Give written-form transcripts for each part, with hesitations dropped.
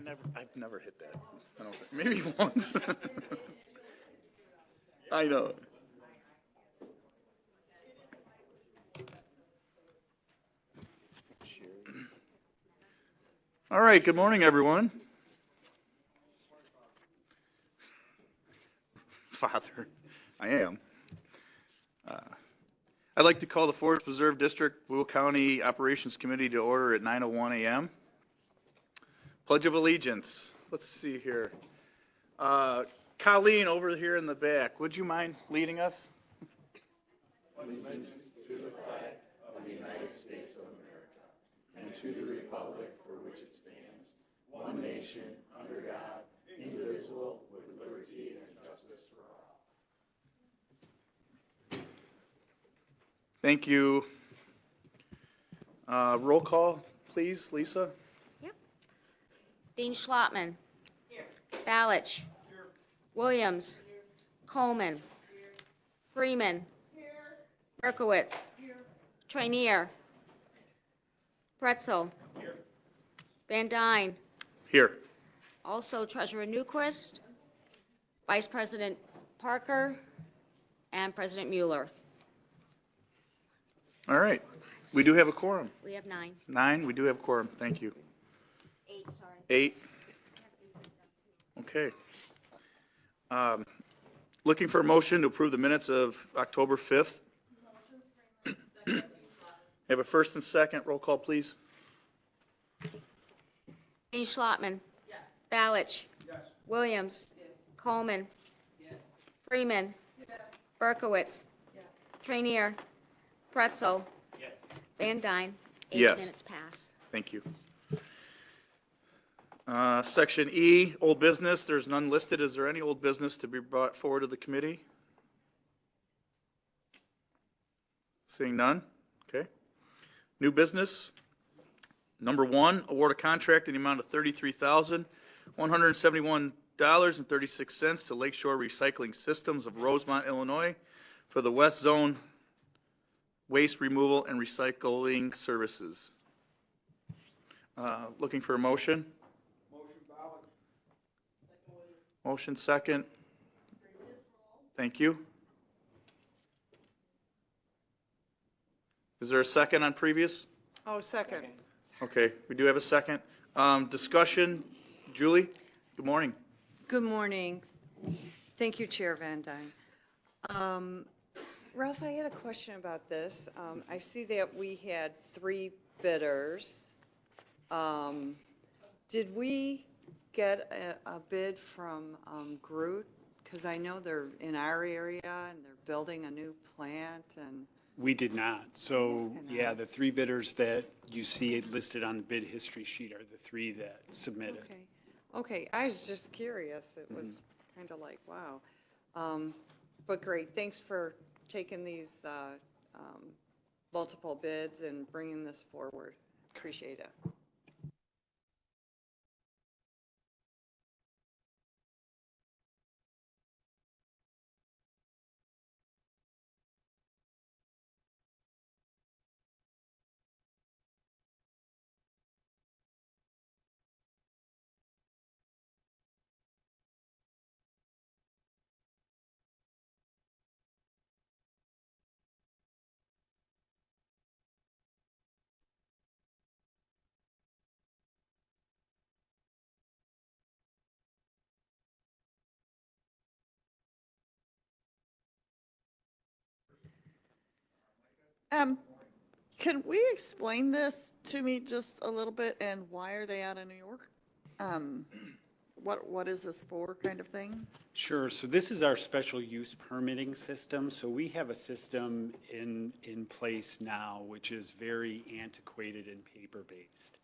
I've never hit that. I don't think, maybe once. I know. All right, good morning, everyone. Father, I am. I'd like to call the Forest Preserve District Will County Operations Committee to order at 9:01 a.m. Pledge of Allegiance. Let's see here. Colleen over here in the back, would you mind leading us? Allegiance to the flag of the United States of America and to the republic for which it stands, one nation, under God, indivisible, with liberty and justice for all. Thank you. Roll call, please, Lisa. Yep. Dean Schlottman. Here. Balich. Here. Williams. Here. Coleman. Here. Freeman. Here. Berkowitz. Here. Trainier. Pretzel. Here. Van Dyne. Here. Also Treasurer Newquist, Vice President Parker, and President Mueller. All right. We do have a quorum. We have 9. 9, we do have a quorum. Thank you. 8, sorry. 8. Okay. Looking for a motion to approve the minutes of October 5th. Have a first and second. Roll call, please. Dean Schlottman. Yes. Balich. Yes. Williams. Yes. Coleman. Yes. Freeman. Yes. Berkowitz. Yes. Trainier. Pretzel. Yes. Van Dyne. 8 Yes. minutes pass. Thank you. Section E, old business. There's none listed. Is there any old business to be brought forward to the committee? Seeing none. Okay. New business. Number 1, award a contract in the amount of $33,171.36 to Lakeshore Recycling Systems of Rosemont, Illinois for the West Zone waste removal and recycling services. Looking for a motion? Motion second. Thank you. Is there a second on previous? Oh, second. Okay, we do have a second. Discussion. Julie, good morning. Good morning. Thank you, Chair Van Dyne. Ralph, I had a question about this. I see that we had 3 bidders. Did we get a bid from Groot? Because I know they're in our area and they're building a new plant and. We did not. So, yeah, the 3 bidders that you see listed on the bid history sheet are the 3 that submitted. Okay. I was just curious. It was kind of like, wow. But great. Thanks for taking these multiple bids and bringing this forward. Appreciate it. Can we explain this to me just a little bit, and why are they out of New York? What is this for, kind of thing? Sure. So this is our special use permitting system. So we have a system in place now which is very antiquated and paper-based.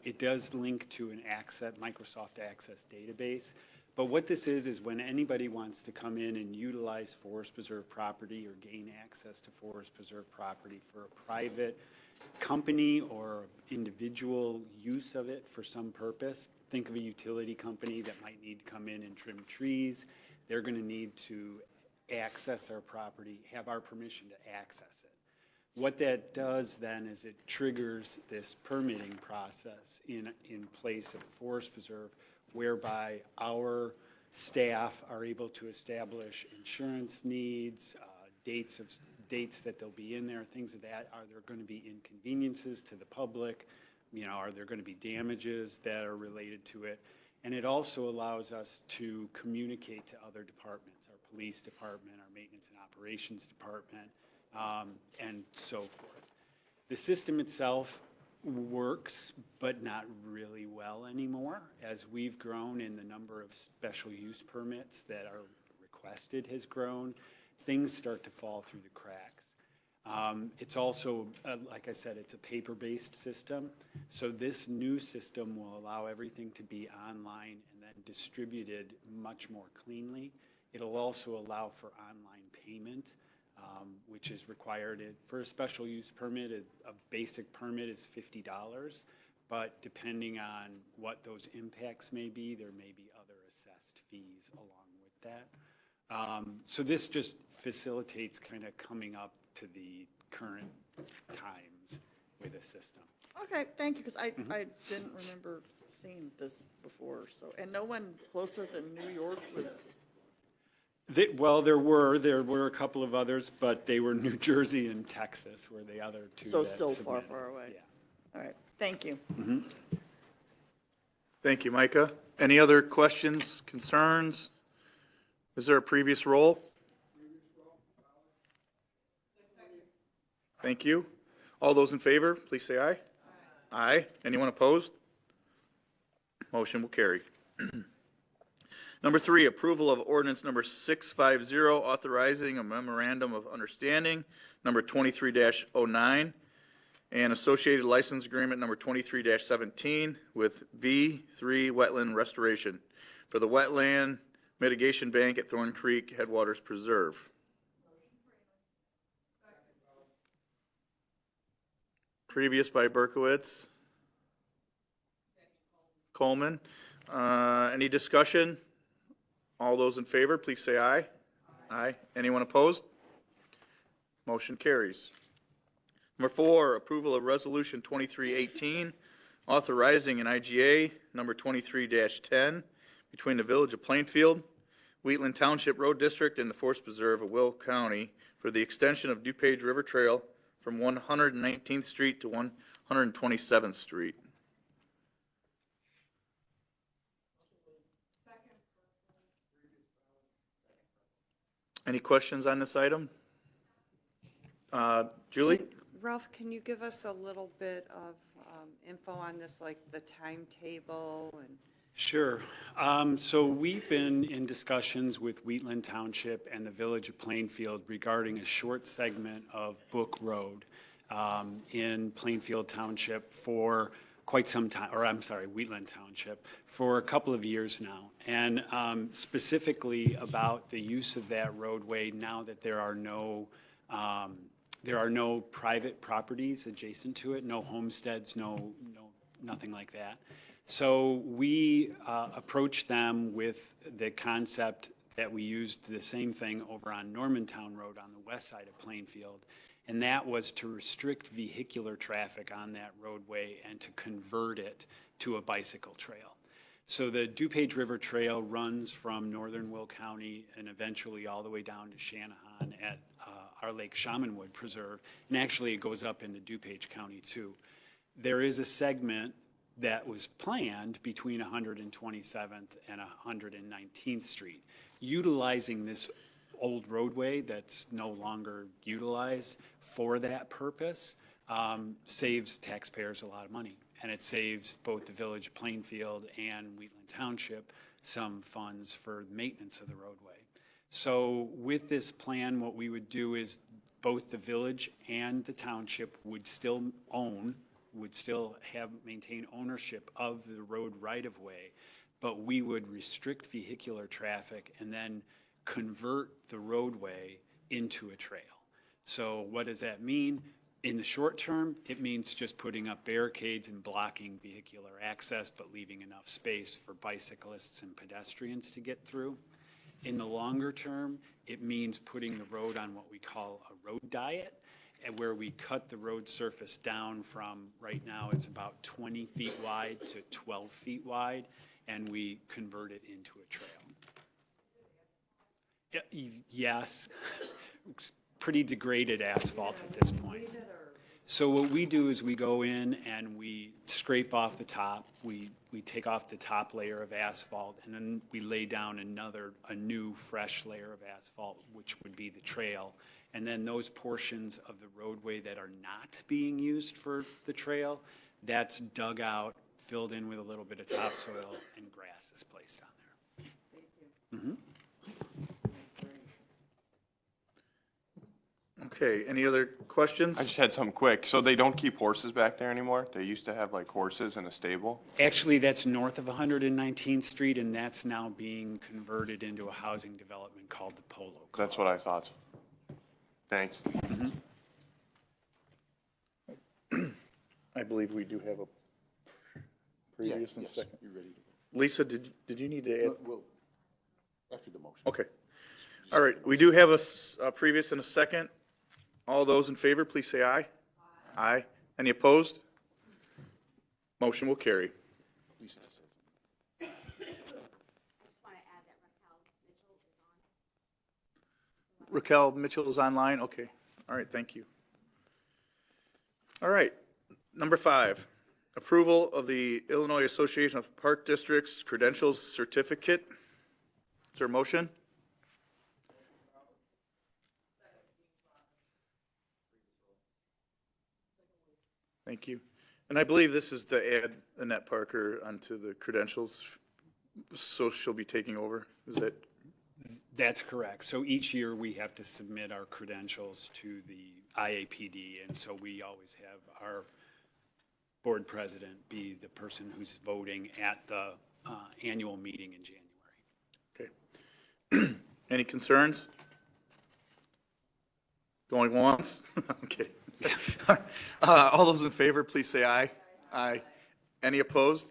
It does link to an Microsoft Access database. But what this is when anybody wants to come in and utilize forest preserve property or gain access to forest preserve property for a private company or individual use of it for some purpose, think of a utility company that might need to come in and trim trees. They're going to need to access our property, have our permission to access it. What that does then is it triggers this permitting process in place at the Forest Preserve, whereby our staff are able to establish insurance needs, dates that they'll be in there, things of that. Are there going to be inconveniences to the public? You know, are there going to be damages that are related to it? And it also allows us to communicate to other departments, our police department, our maintenance and operations department, and so forth. The system itself works, but not really well anymore. As we've grown and the number of special use permits that are requested has grown, things start to fall through the cracks. It's also, like I said, it's a paper-based system. So this new system will allow everything to be online and then distributed much more cleanly. It'll also allow for online payment, which is required for a special use permit. A basic permit is $50, but depending on what those impacts may be, there may be other assessed fees along with that. So this just facilitates kind of coming up to the current times with a system. Okay, thank you, because I didn't remember seeing this before, so, and no one closer than New York was, Well, there were a couple of others, but they were New Jersey and Texas were the other two. so that still far, submitted. far away. Yeah. All right, thank you. Thank you, Micah. Any other questions, concerns? Is there a previous roll? Thank you. All those in favor, please say aye. Aye. Anyone opposed? Motion will carry. Number 3, approval of ordinance number 650, authorizing a memorandum of understanding, number 23-09, and associated license agreement number 23-17 with V3 Wetland Restoration for the Wetland Mitigation Bank at Thorn Creek Headwaters Preserve. Previous by Berkowitz. Coleman. Any discussion? All those in favor, please say aye. Aye. Anyone opposed? Motion carries. Number 4, approval of resolution 2318, authorizing an IGA number 23-10 between the Village of Plainfield, Wheatland Township Road District, and the Forest Preserve of Will County for the extension of DuPage River Trail from 119th Street to 127th Street. Any questions on this item? Julie? Ralph, can you give us a little bit of info on this, like the timetable and? Sure. So we've been in discussions with Wheatland Township and the Village of Plainfield regarding a short segment of Book Road in Plainfield Township for quite some time, or I'm sorry, Wheatland Township, for a couple of years now. And specifically about the use of that roadway now that there are no private properties adjacent to it, no homesteads, nothing like that. So we approached them with the concept that we used the same thing over on Normantown Road on the west side of Plainfield, and that was to restrict vehicular traffic on that roadway and to convert it to a bicycle trail. So the DuPage River Trail runs from northern Will County and eventually all the way down to Shanahan at our Lake Shamanwood Preserve, and actually it goes up into DuPage County too. There is a segment that was planned between 127th and 119th Street, utilizing this old roadway that's no longer utilized for that purpose, saves taxpayers a lot of money. And it saves both the Village of Plainfield and Wheatland Township some funds for maintenance of the roadway. So with this plan, what we would do is both the village and the township would still maintain ownership of the road right-of-way, but we would restrict vehicular traffic and then convert the roadway into a trail. So what does that mean? In the short term, it means just putting up barricades and blocking vehicular access, but leaving enough space for bicyclists and pedestrians to get through. In the longer term, it means putting the road on what we call a road diet. and where we cut the road surface down from, right now, it's about 20 feet wide to 12 feet wide, and we convert it into a trail. Yes, pretty degraded asphalt at this point. So what we do is we go in and we scrape off the top, we take off the top layer of asphalt, and then we lay down a new fresh layer of asphalt, which would be the trail. And then those portions of the roadway that are not being used for the trail, that's dug out, filled in with a little bit of topsoil, and grass is placed on there. Thank you. Okay, any other questions? I just had something quick. So they don't keep horses back there anymore? They used to have like horses in a stable? Actually, that's north of 119th Street, and that's now being converted into a housing development called the Polo Club. That's what I thought. Thanks. I believe we do have a previous and Yes, second. you're ready to Lisa, did you need to add? go. Well, after the motion. Okay. All right, we do have a previous and a second. All those in favor, please say aye. Aye. Any opposed? Motion will carry. Lisa says. Raquel Mitchell is online? Okay. All right, thank you. All right, number 5, approval of the Illinois Association of Park Districts Credentials Certificate. Is there a motion? Thank you. And I believe this is to add Annette Parker onto the credentials, so she'll be taking over. Is that? That's correct. So each year we have to submit our credentials to the IAPD, and so we always have our board president be the person who's voting at the annual meeting in January. Okay. Any concerns? Going once? I'm kidding. All those in favor, please say aye. Aye. Any opposed?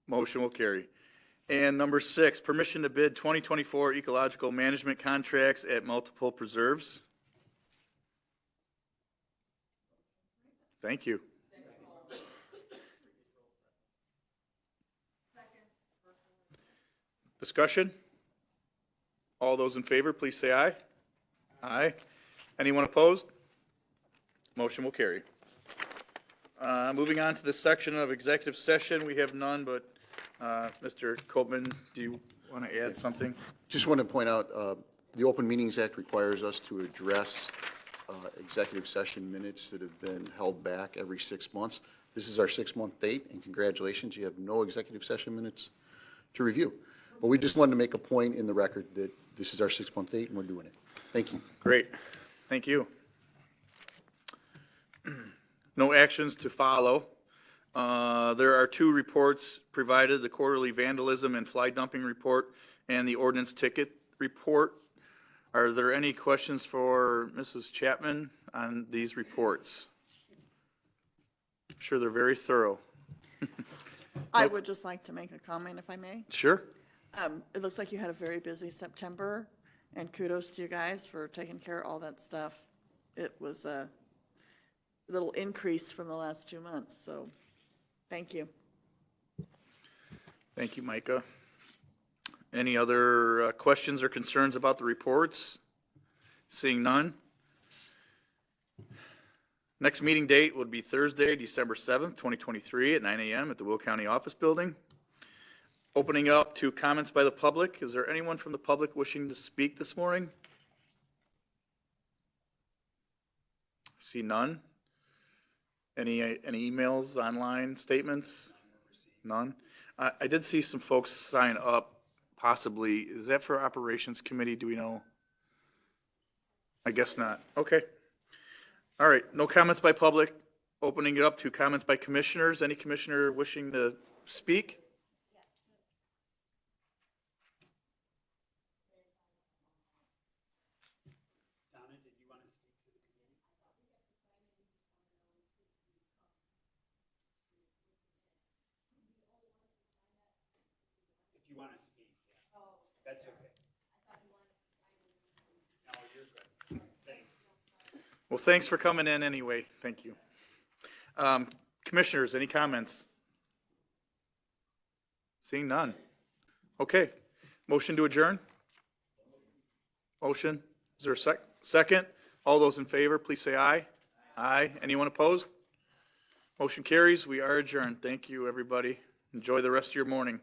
Motion will carry. And number 6, permission to bid 2024 ecological management contracts at multiple preserves. Thank you. Discussion? All those in favor, please say aye. Aye. Anyone opposed? Motion will carry. Moving on to this section of executive session, we have none, but Mr. Copman, do you want to add something? Just want to point out, the Open Meetings Act requires us to address executive session minutes that have been held back every 6 months. This is our 6-month date, and congratulations, you have no executive session minutes to review. But we just wanted to make a point in the record that this is our 6-month date, and we're doing it. Thank you. Great. Thank you. No actions to follow. There are 2 reports provided, the quarterly vandalism and fly dumping report and the ordinance ticket report. Are there any questions for Mrs. Chapman on these reports? I'm sure they're very thorough. I would just like to make a comment, if I may. Sure. It looks like you had a very busy September, and kudos to you guys for taking care of all that stuff. It was a little increase from the last 2 months, so thank you. Thank you, Micah. Any other questions or concerns about the reports? Seeing none. Next meeting date would be Thursday, December 7th, 2023 at 9 a.m. at the Will County Office Building. Opening up to comments by the public. Is there anyone from the public wishing to speak this morning? See none. Any emails, online statements? None. I did see some folks sign up, possibly. Is that for Operations Committee? Do we know? I guess not. Okay. All right. No comments by public. Opening it up to comments by commissioners. Any commissioner wishing to speak? If you want to speak, yeah. That's okay. No, you're good. Thanks. Well, thanks for coming in anyway. Thank you. Commissioners, any comments? Seeing none. Okay. Motion to adjourn? Motion. Is there a second? All those in favor, please say aye. Aye. Anyone opposed? Motion carries. We are adjourned. Thank you, everybody. Enjoy the rest of your morning.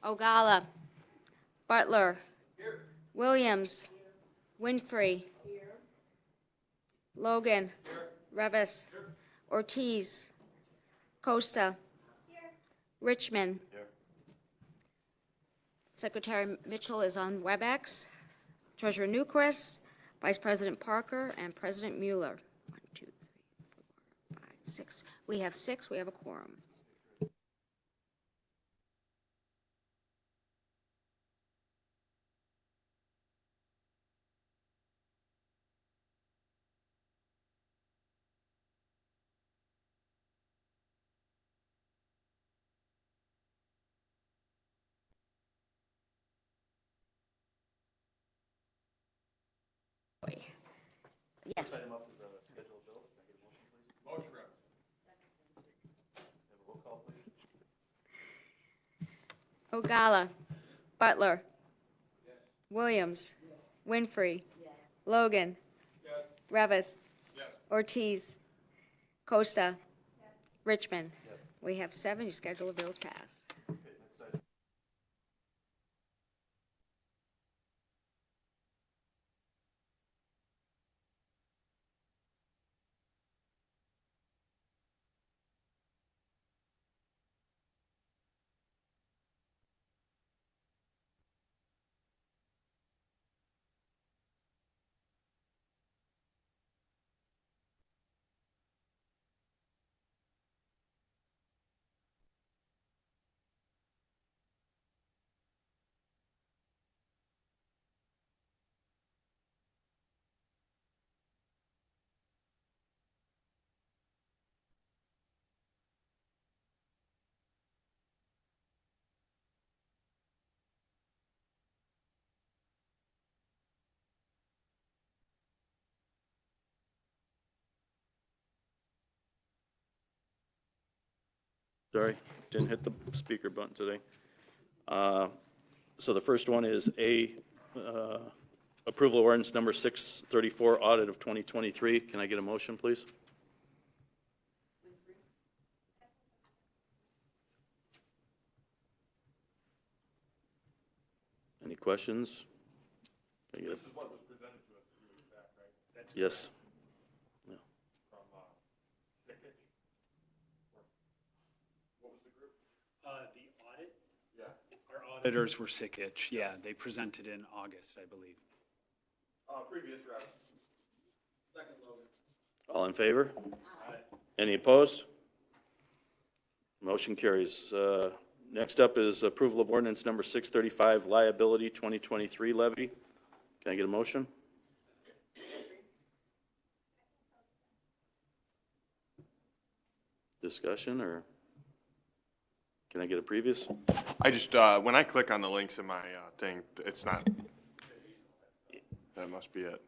Ogala. Butler. Williams. Winfrey. Logan. Revis. Ortiz. Costa. Richmond. Secretary Mitchell is on WebEx. Treasurer Newquist, Vice President Parker, and President Mueller. 1, 2, 3, 4, 5, 6. We have 6. We have a quorum. Yes. Ogala. Butler. Williams. Winfrey. Logan. Revis. Ortiz. Costa. Richmond. We have 7. Your schedule of bills pass. Sorry, didn't hit the speaker button today. So the first one is approval of ordinance number 634, audit of 2023. Can I get a motion, please? Any questions? Can I get a- Yes. Yeah. The audit? Yeah. Our auditors were sick-ish, yeah, they presented in August, I believe. Previous route. Second, Logan. All in favor? Any opposed? Motion carries. Next up is approval of ordinance number 635, liability 2023 levy. Can I get a motion? Discussion, or can I get a previous? I just, when I click on the links in my thing, it's not, that must be it.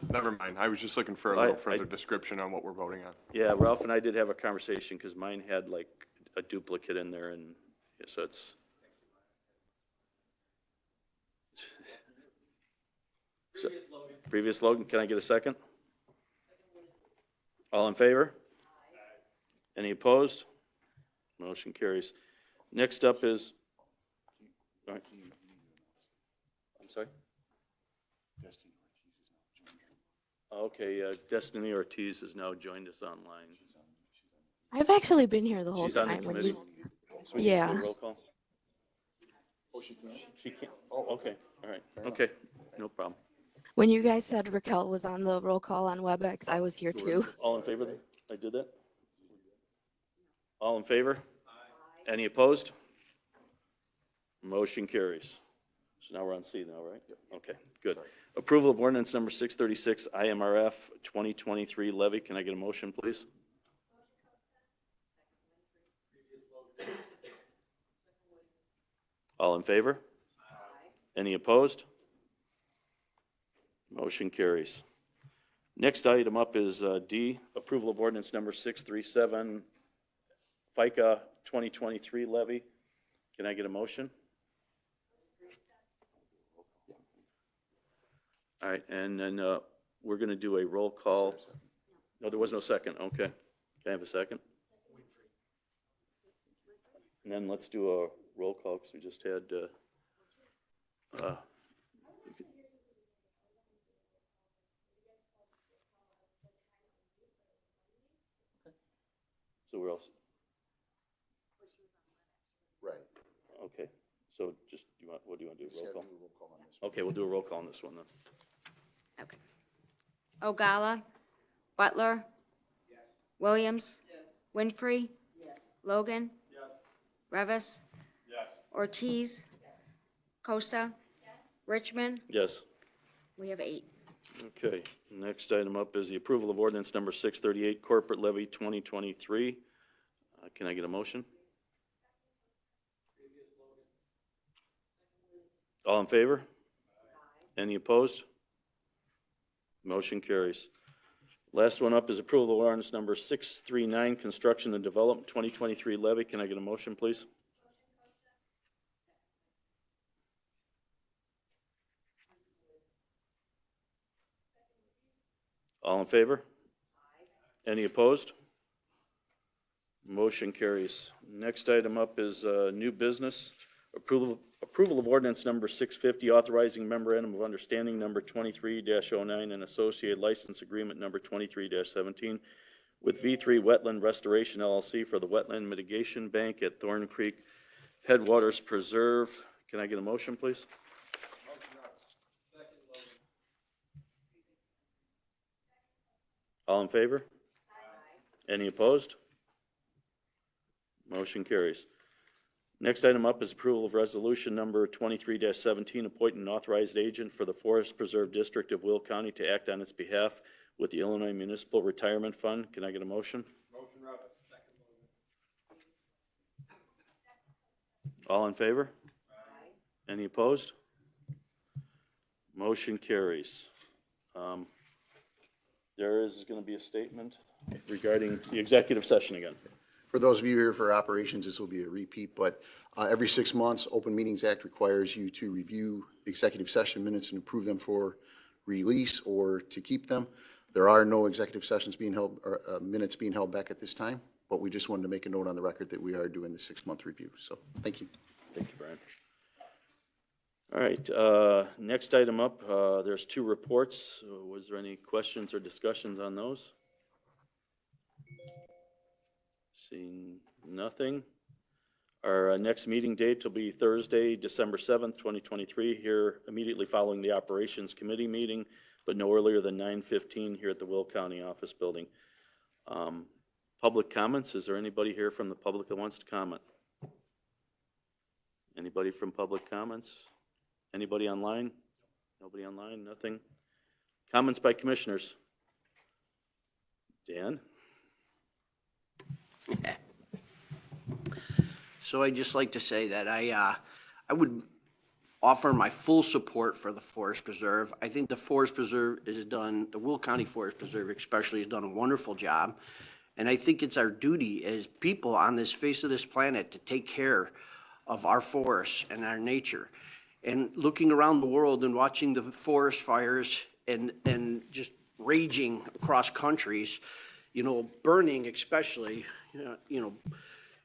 Never mind, I was just looking for a little further description on what we're voting on. Yeah, Ralph and I did have a conversation because mine had like a duplicate in there, and so it's. Previous Logan, can I get a second? All in favor? Any opposed? Motion carries. Next up is, all right. I'm sorry? Okay, Destiny Ortiz has now joined us online. I've actually been here the whole She's on the time. When committee. you, So we need to do a Yeah. roll call? She can't, oh, okay, all right, okay, no problem. when you guys said Raquel was on the roll call on WebEx, I was here too. All in favor? I did that? All in favor? Any opposed? Motion carries. So now we're on C now, right? Okay, good. Approval of ordinance number 636, IMRF 2023 levy. Can I get a motion, please? All in favor? Any opposed? Motion carries. Next item up is D, approval of ordinance number 637, FICA 2023 levy. Can I get a motion? All right, and then we're going to do a roll call. No, there was no second. Okay. Can I have a second? And then let's do a roll call because we just had, so where else? Right. Okay, so just, what do you want to do, roll call? Roll call on this one. Okay, we'll do a roll call on this one then. Okay. Ogala. Butler. Williams. Winfrey. Logan. Revis. Ortiz. Costa. Richmond. Yes. We have 8. Okay, next item up is the approval of ordinance number 638, corporate levy 2023. Can I get a motion? All in favor? Any opposed? Motion carries. Last one up is approval of ordinance number 639, construction and development 2023 levy. Can I get a motion, please? All in favor? Any opposed? Motion carries. Next item up is new business. Approval of ordinance number 650, authorizing memorandum of understanding number 23-09 and associated license agreement number 23-17 with V3 Wetland Restoration LLC for the Wetland Mitigation Bank at Thorn Creek Headwaters Preserve. Can I get a motion, please? All in favor? Any opposed? Motion carries. Next item up is approval of resolution number 23-17, appointing an authorized agent for the Forest Preserve District of Will County to act on its behalf with the Illinois Municipal Retirement Fund. Can I get a motion? Motion, Robert. All in favor? Any opposed? Motion carries. There is going to be a statement regarding the executive session again. For those of you here for operations, this will be a repeat, but every 6 months, Open Meetings Act requires you to review executive session minutes and approve them for release or to keep them. There are no executive sessions being held, or minutes being held back at this time, but we just wanted to make a note on the record that we are doing the 6-month review. So, thank you. Thank you, Brian. All right, next item up, there's 2 reports. Was there any questions or discussions on those? Seeing Nothing. Our next meeting date will be Thursday, December 7th, 2023, here immediately following the Operations Committee meeting, but no earlier than 9:15 here at the Will County Office Building. Public comments, is there anybody here from the public that wants to comment? Anybody from public comments? Anybody online? Nobody online, nothing? Comments by commissioners? Dan? So I'd just like to say that I would offer my full support for the Forest Preserve. I think the Forest Preserve is done, the Will County Forest Preserve especially has done a wonderful job. And I think it's our duty as people on this face of this planet to take care of our forests and our nature. And looking around the world and watching the forest fires and just raging across countries, you know, burning especially, you know,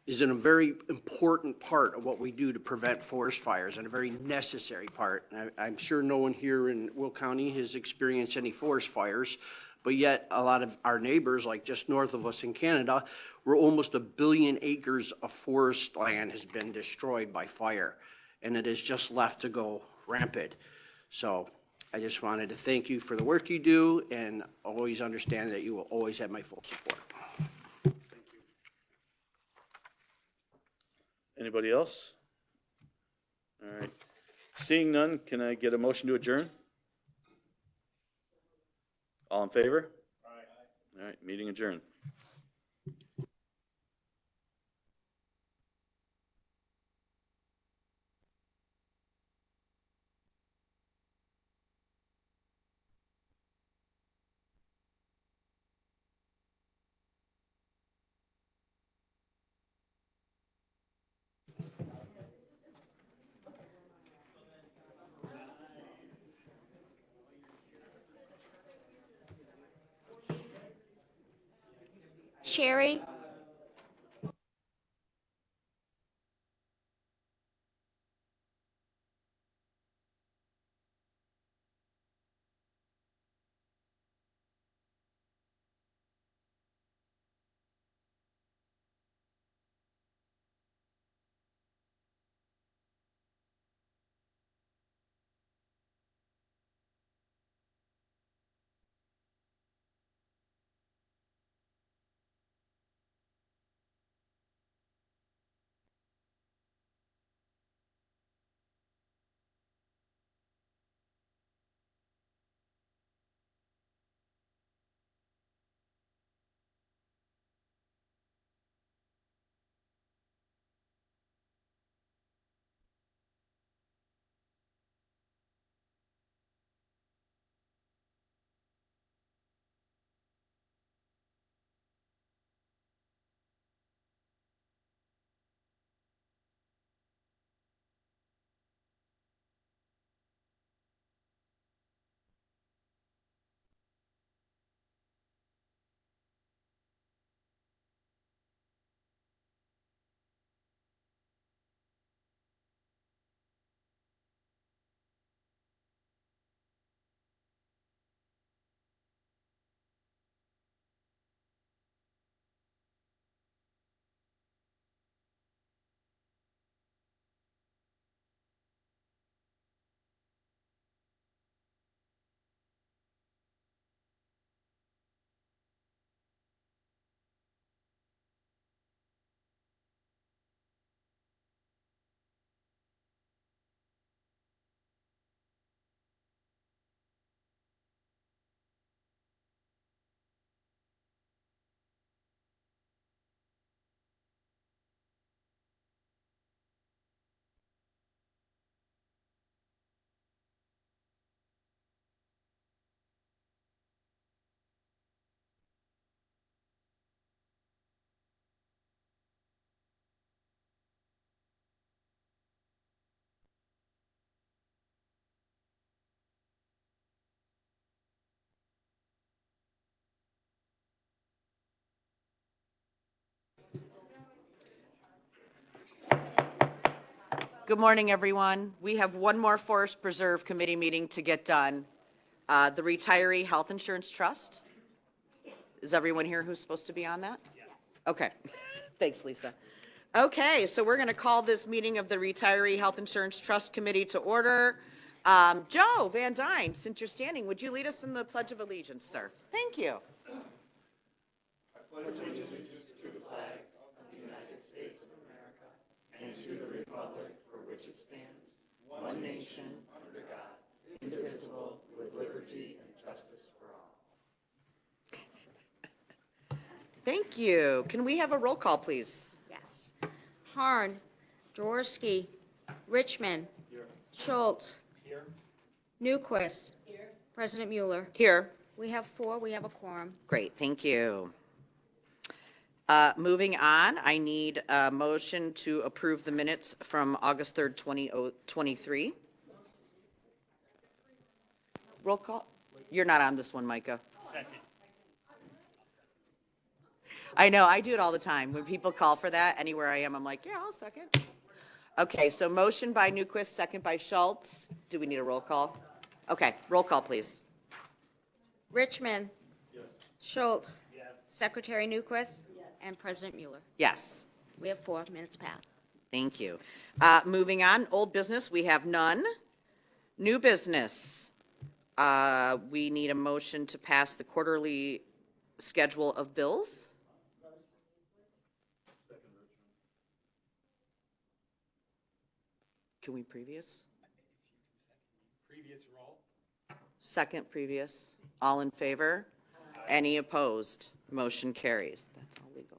is a very important part of what we do to prevent forest fires, and a very necessary part. I'm sure no one here in Will County has experienced any forest fires, but yet a lot of our neighbors, like just north of us in Canada, where almost 1 billion acres of forest land has been destroyed by fire, and it is just left to go rampant. So I just wanted to thank you for the work you do, and always understand that you will always have my full support. Anybody else? All right. Seeing none, can I get a motion to adjourn? All in favor? Aye. All right, meeting adjourned. Sherry? Good morning, everyone. We have one more Forest Preserve Committee meeting to get done. The Retiree Health Insurance Trust. Is everyone here who's supposed to be on that? Yes. Okay. Thanks, Lisa. Okay, so we're going to call this meeting of the Retiree Health Insurance Trust Committee to order. Joe Van Dyne, since you're standing, would you lead us in the Pledge of Allegiance, sir? Thank you. and to the republic for which it stands, one nation, under God, indivisible, with liberty and justice for all. Thank you. Can we have a roll call, please? Yes. Harn, Jaworski, Richmond. Schultz. Newquist. President Mueller. Here. We have 4, we have a quorum. Great, thank you. Moving on, I need a motion to approve the minutes from August 3rd, 2023. Roll call? You're not on this one, Micah. Second. I know, I do it all the time. When people call for that, anywhere I am, I'm like, yeah, I'll second. Okay, so motion by Newquist, second by Schultz. Do we need a roll call? Okay, roll call, please. Richmond. Yes. Schultz. Yes. Secretary Newquist. Yes. And President Mueller. Yes. We have 4 minutes passed. Thank you. Moving on, old business, we have none. New business, we need a motion to pass the quarterly schedule of bills. Can we previous? Previous roll. Second previous. All in favor? Any opposed? Motion carries. That's all legal.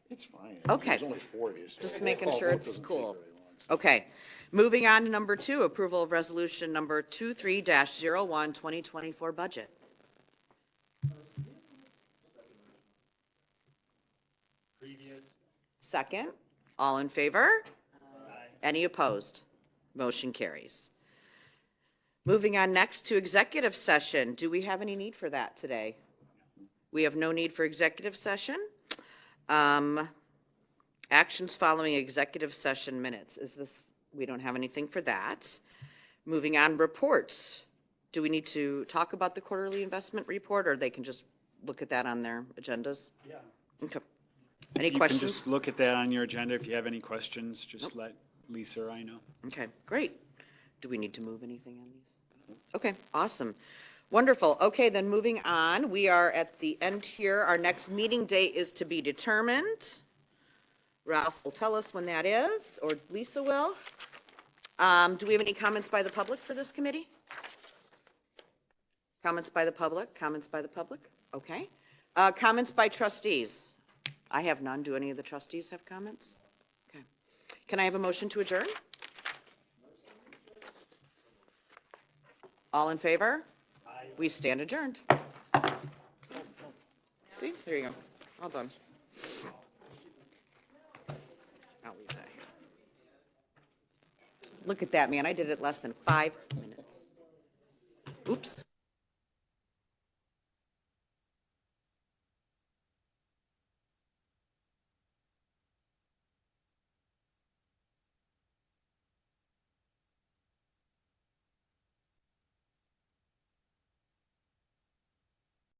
It's fine. Okay. There's only 4 days. Just making sure it's cool. Okay. Moving on to number 2, approval of resolution number 23-01, 2024 budget. Previous. Second. All in favor? Any opposed? Motion carries. Moving on next to executive session. Do we have any need for that today? We have no need for executive session. Actions following executive session minutes. We don't have anything for that. Moving on, reports. Do we need to talk about the quarterly investment report, or they can just look at that on their agendas? Yeah. Okay. Any You questions? can just look at that on your agenda. If you have any questions, just let Lisa or I know. Okay, great. Do we need to move anything on these? Okay, awesome. Wonderful. Okay, then moving on, we are at the end here. Our next meeting date is to be determined. Ralph will tell us when that is, or Lisa will. Do we have any comments by the public for this committee? Comments by the public? Comments by the public? Okay. Comments by trustees? I have none. Do any of the trustees have comments? Okay. Can I have a motion to adjourn? All in favor? Aye. We stand adjourned. See, there you go. All done. I'll leave that here. Look at that, man. I did it less than 5 minutes. Oops.